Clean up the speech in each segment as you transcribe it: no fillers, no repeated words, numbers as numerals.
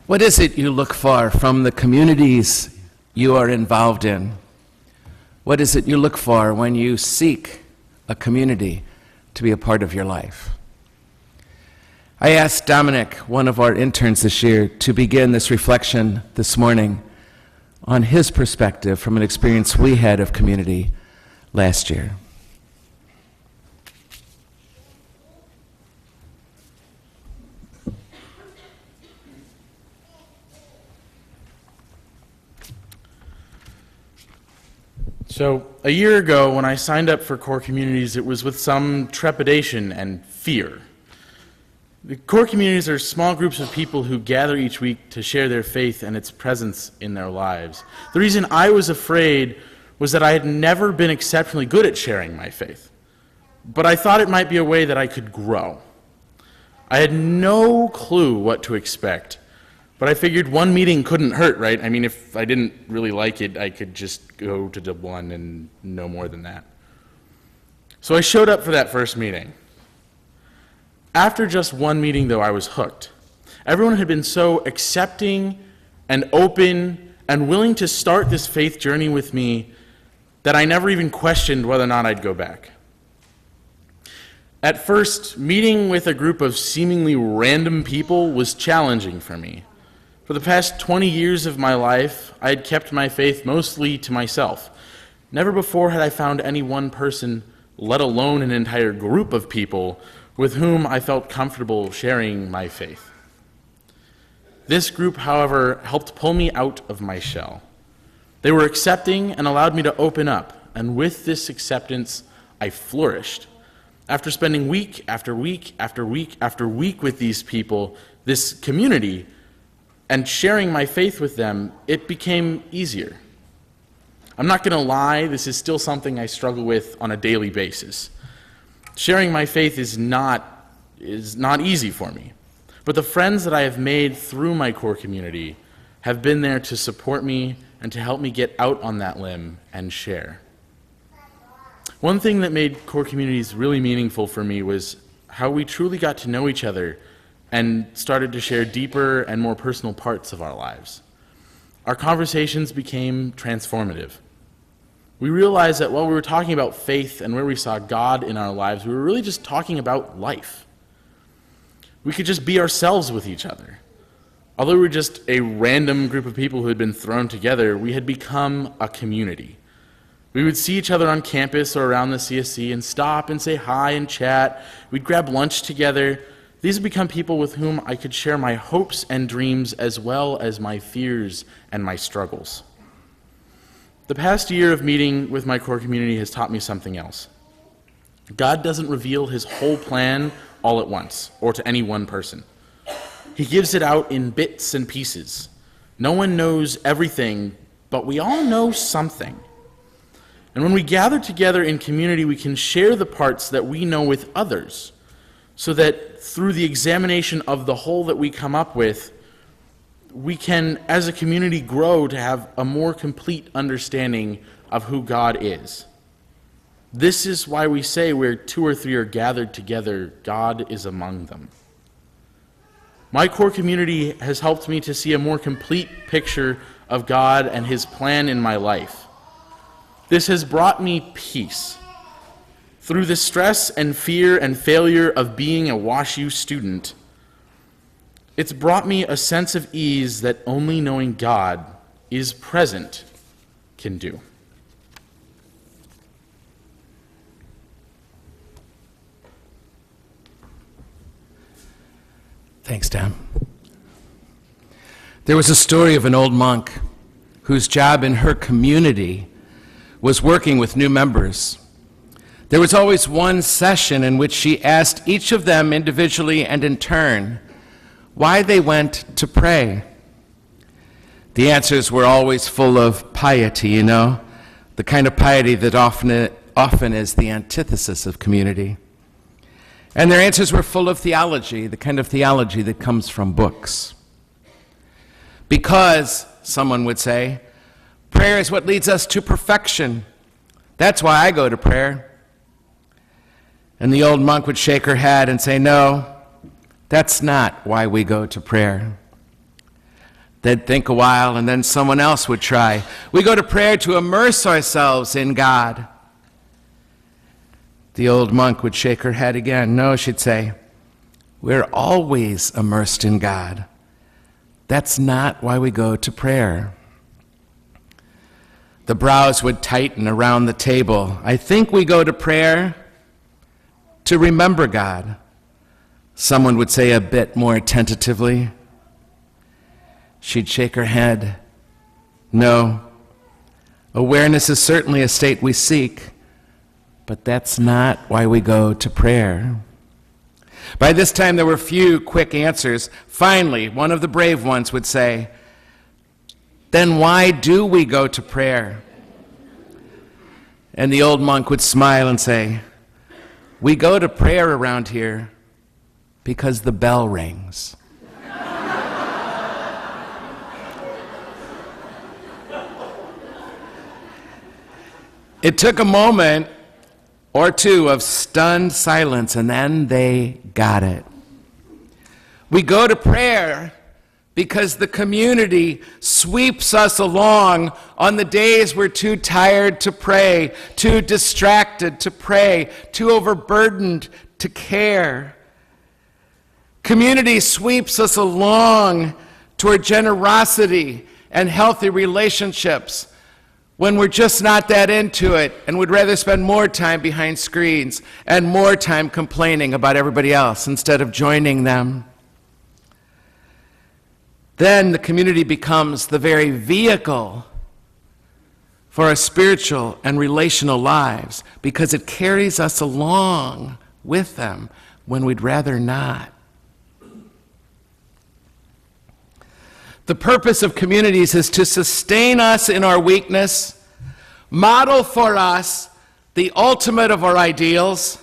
What is it you look for from the communities you are involved in? What is it you look for when you seek a community to be a part of your life? I asked Dominic, one of our interns this year, to begin this reflection this morning on his perspective from an experience we had of community last year. So, a year ago, when I signed up for Core Communities, it was with some trepidation and fear. The Core Communities are small groups of people who gather each week to share their faith and its presence in their lives. The reason I was afraid was that I had never been exceptionally good at sharing my faith, but I thought it might be a way that I could grow. I had no clue what to expect, but I figured one meeting couldn't hurt, right? I mean, if I didn't really like it, I could just go to one and no more than that. So I showed up for that first meeting. After just one meeting, though, I was hooked. Everyone had been so accepting and open and willing to start this faith journey with me that I never even questioned whether or not I'd go back. At first, meeting with a group of seemingly random people was challenging for me. For the past 20 years of my life, I had kept my faith mostly to myself. Never before had I found any one person, let alone an entire group of people, with whom I felt comfortable sharing my faith. This group, however, helped pull me out of my shell. They were accepting and allowed me to open up, and with this acceptance, I flourished. After spending week after week after week after week with these people, this community, and sharing my faith with them, it became easier. I'm not going to lie, this is still something I struggle with on a daily basis. Sharing my faith is not easy for me. But the friends that I have made through my Core community have been there to support me and to help me get out on that limb and share. One thing that made Core communities really meaningful for me was how we truly got to know each other and started to share deeper and more personal parts of our lives. Our conversations became transformative. We realized that while we were talking about faith and where we saw God in our lives, we were really just talking about life. We could just be ourselves with each other. Although we were just a random group of people who had been thrown together, we had become a community. We would see each other on campus or around the CSC and stop and say hi and chat. We'd grab lunch together. These have become people with whom I could share my hopes and dreams as well as my fears and my struggles. The past year of meeting with my Core community has taught me something else. God doesn't reveal his whole plan all at once or to any one person. He gives it out in bits and pieces. No one knows everything, but we all know something. And when we gather together in community, we can share the parts that we know with others, so that through the examination of the whole that we come up with, we can, as a community, grow to have a more complete understanding of who God is. This is why we say where 2 or 3 are gathered together, God is among them. My Core community has helped me to see a more complete picture of God and his plan in my life. This has brought me peace. Through the stress and fear and failure of being a WashU student, it's brought me a sense of ease that only knowing God is present can do. Thanks, Tom. There was a story of an old monk whose job in her community was working with new members. There was always one session in which she asked each of them individually and in turn why they went to pray. The answers were always full of piety, the kind of piety that often is the antithesis of community. And their answers were full of theology, the kind of theology that comes from books. Because, someone would say, prayer is what leads us to perfection. That's why I go to prayer. And the old monk would shake her head and say, no, that's not why we go to prayer. They'd think a while, and then someone else would try. We go to prayer to immerse ourselves in God. The old monk would shake her head again. No, she'd say, we're always immersed in God. That's not why we go to prayer. The brows would tighten around the table. I think we go to prayer to remember God. Someone would say a bit more tentatively. She'd shake her head. No, awareness is certainly a state we seek, but that's not why we go to prayer. By this time, there were few quick answers. Finally, one of the brave ones would say, then why do we go to prayer? And the old monk would smile and say, we go to prayer around here because the bell rings. It took a moment or two of stunned silence, and then they got it. We go to prayer because the community sweeps us along on the days we're too tired to pray, too distracted to pray, too overburdened to care. Community sweeps us along toward generosity and healthy relationships when we're just not that into it and would rather spend more time behind screens and more time complaining about everybody else instead of joining them. Then the community becomes the very vehicle for our spiritual and relational lives because it carries us along with them when we'd rather not. The purpose of communities is to sustain us in our weakness, model for us the ultimate of our ideals,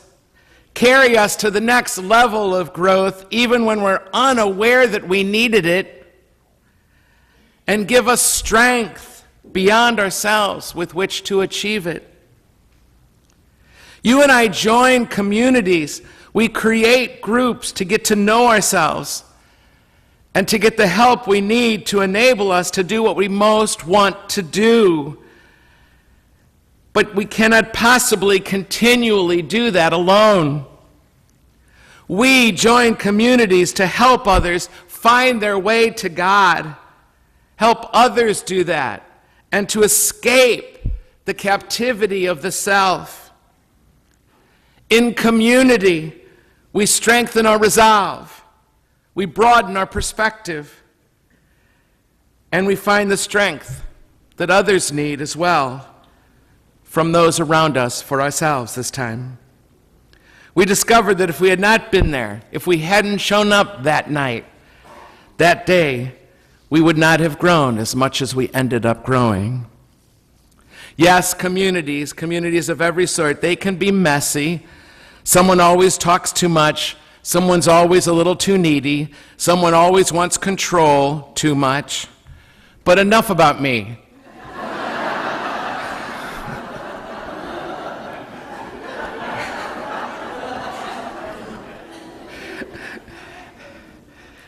carry us to the next level of growth even when we're unaware that we needed it, and give us strength beyond ourselves with which to achieve it. You and I join communities. We create groups to get to know ourselves and to get the help we need to enable us to do what we most want to do. But we cannot possibly continually do that alone. We join communities to help others find their way to God, help others do that, and to escape the captivity of the self. In community, we strengthen our resolve. We broaden our perspective, and we find the strength that others need as well from those around us for ourselves this time. We discovered that if we had not been there, if we hadn't shown up that night, that day, we would not have grown as much as we ended up growing. Yes, communities of every sort, they can be messy. Someone always talks too much. Someone's always a little too needy. Someone always wants control too much. But enough about me.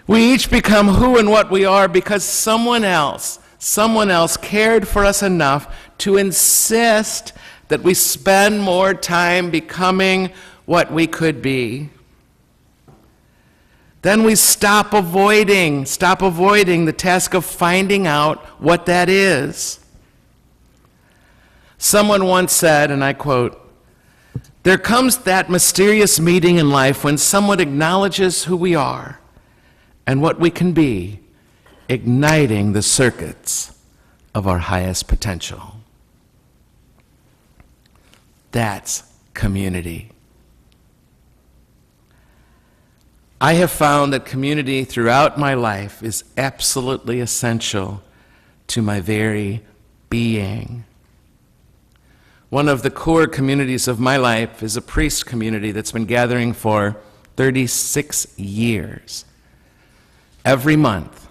We each become who and what we are because someone else cared for us enough to insist that we spend more time becoming what we could be. Then we stop avoiding the task of finding out what that is. Someone once said, and I quote, "There comes that mysterious meeting in life when someone acknowledges who we are and what we can be, igniting the circuits of our highest potential." That's community. I have found that community throughout my life is absolutely essential to my very being. One of the core communities of my life is a priest community that's been gathering for 36 years. Every month,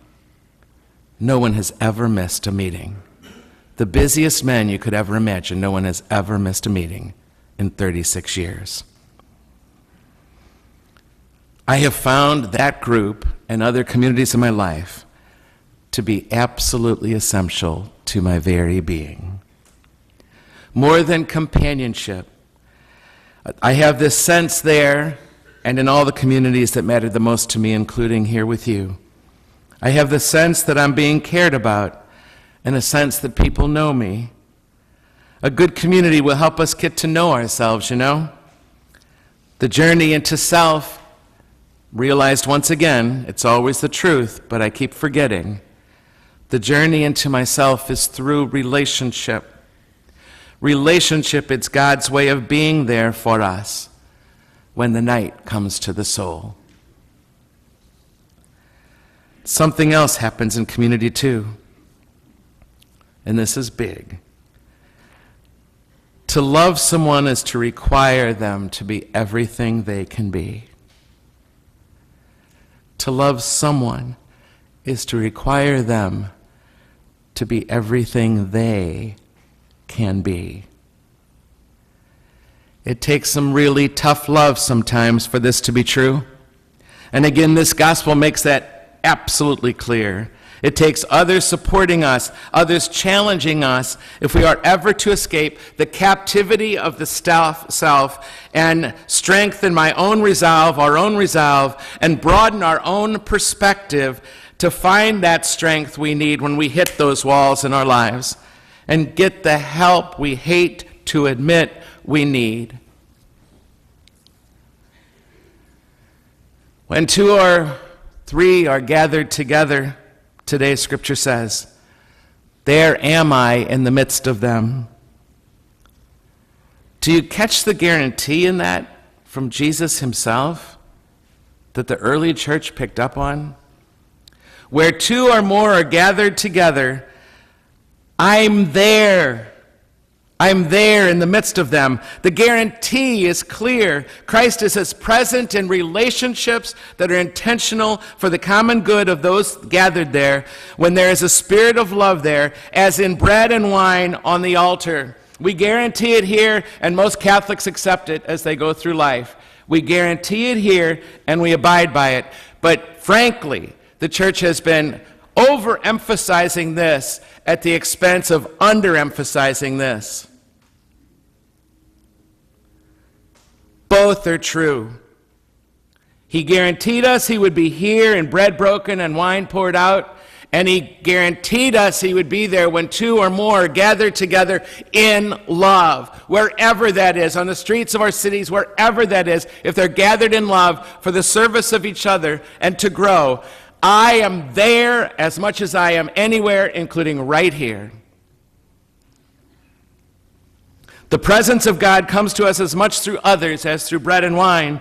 no one has ever missed a meeting. The busiest men you could ever imagine, no one has ever missed a meeting in 36 years. I have found that group and other communities in my life to be absolutely essential to my very being. More than companionship, I have this sense there and in all the communities that matter the most to me, including here with you. I have the sense that I'm being cared about and a sense that people know me. A good community will help us get to know ourselves, you know? The journey into self, realized once again, it's always the truth, but I keep forgetting. The journey into myself is through relationship. Relationship, it's God's way of being there for us when the night comes to the soul. Something else happens in community too, and this is big. To love someone is to require them to be everything they can be. To love someone is to require them to be everything they can be. It takes some really tough love sometimes for this to be true. And again, this gospel makes that absolutely clear. It takes others supporting us, others challenging us, if we are ever to escape the captivity of the self and strengthen my own resolve, our own resolve, and broaden our own perspective to find that strength we need when we hit those walls in our lives and get the help we hate to admit we need. When 2 or 3 are gathered together, today's scripture says, there am I in the midst of them. Do you catch the guarantee in that from Jesus himself that the early church picked up on? Where 2 or more are gathered together, I'm there. I'm there in the midst of them. The guarantee is clear. Christ is as present in relationships that are intentional for the common good of those gathered there, when there is a spirit of love there, as in bread and wine on the altar. We guarantee it here, and most Catholics accept it as they go through life. We guarantee it here, and we abide by it. But frankly, the church has been overemphasizing this at the expense of underemphasizing this. Both are true. He guaranteed us he would be here in bread broken and wine poured out, and he guaranteed us he would be there when 2 or more are gathered together in love, wherever that is, on the streets of our cities, wherever that is, if they're gathered in love for the service of each other and to grow. I am there as much as I am anywhere, including right here. The presence of God comes to us as much through others as through bread and wine,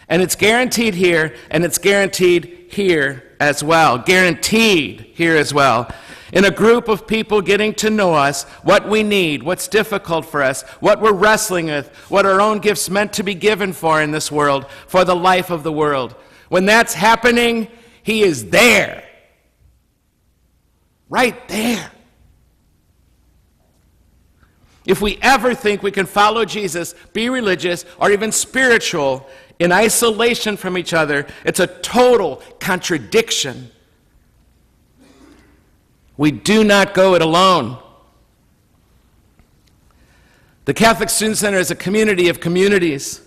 and it's guaranteed here, and it's guaranteed here as well. Guaranteed here as well. In a group of people getting to know us, what we need, what's difficult for us, what we're wrestling with, what our own gifts meant to be given for in this world, for the life of the world. When that's happening, he is there. Right there. If we ever think we can follow Jesus, be religious, or even spiritual in isolation from each other, it's a total contradiction. We do not go it alone. The Catholic Student Center is a community of communities.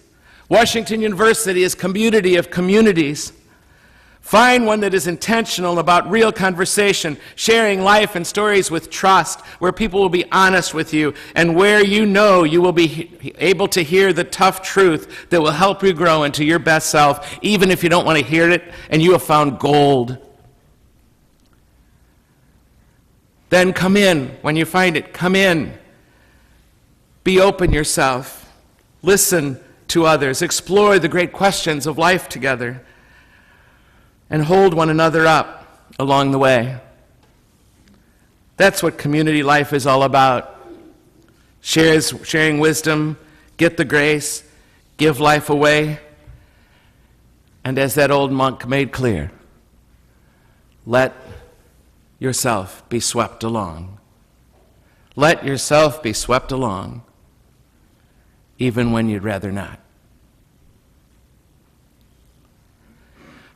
Washington University is a community of communities. Find one that is intentional about real conversation, sharing life and stories with trust, where people will be honest with you, and where you know you will be able to hear the tough truth that will help you grow into your best self, even if you don't want to hear it and you have found gold. Then come in. When you find it, come in. Be open yourself. Listen to others. Explore the great questions of life together. And hold one another up along the way. That's what community life is all about. Sharing wisdom, get the grace, give life away. And as that old monk made clear, let yourself be swept along. Let yourself be swept along, even when you'd rather not.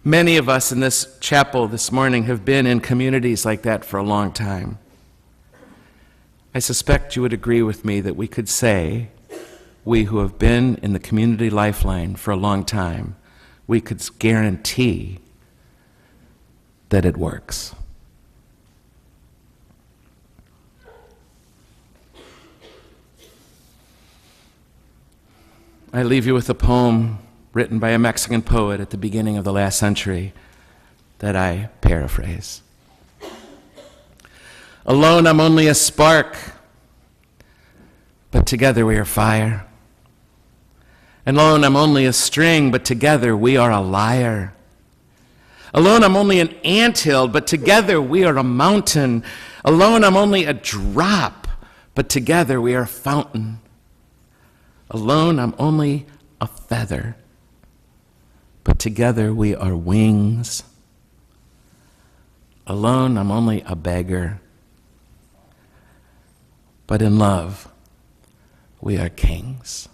Many of us in this chapel this morning have been in communities like that for a long time. I suspect you would agree with me that we could say, we who have been in the community lifeline for a long time, we could guarantee that it works. I leave you with a poem written by a Mexican poet at the beginning of the last century that I paraphrase. Alone I'm only a spark, but together we are fire. Alone I'm only a string, but together we are a lyre. Alone I'm only an anthill, but together we are a mountain. Alone I'm only a drop, but together we are a fountain. Alone I'm only a feather, but together we are wings. Alone I'm only a beggar, but in love we are kings.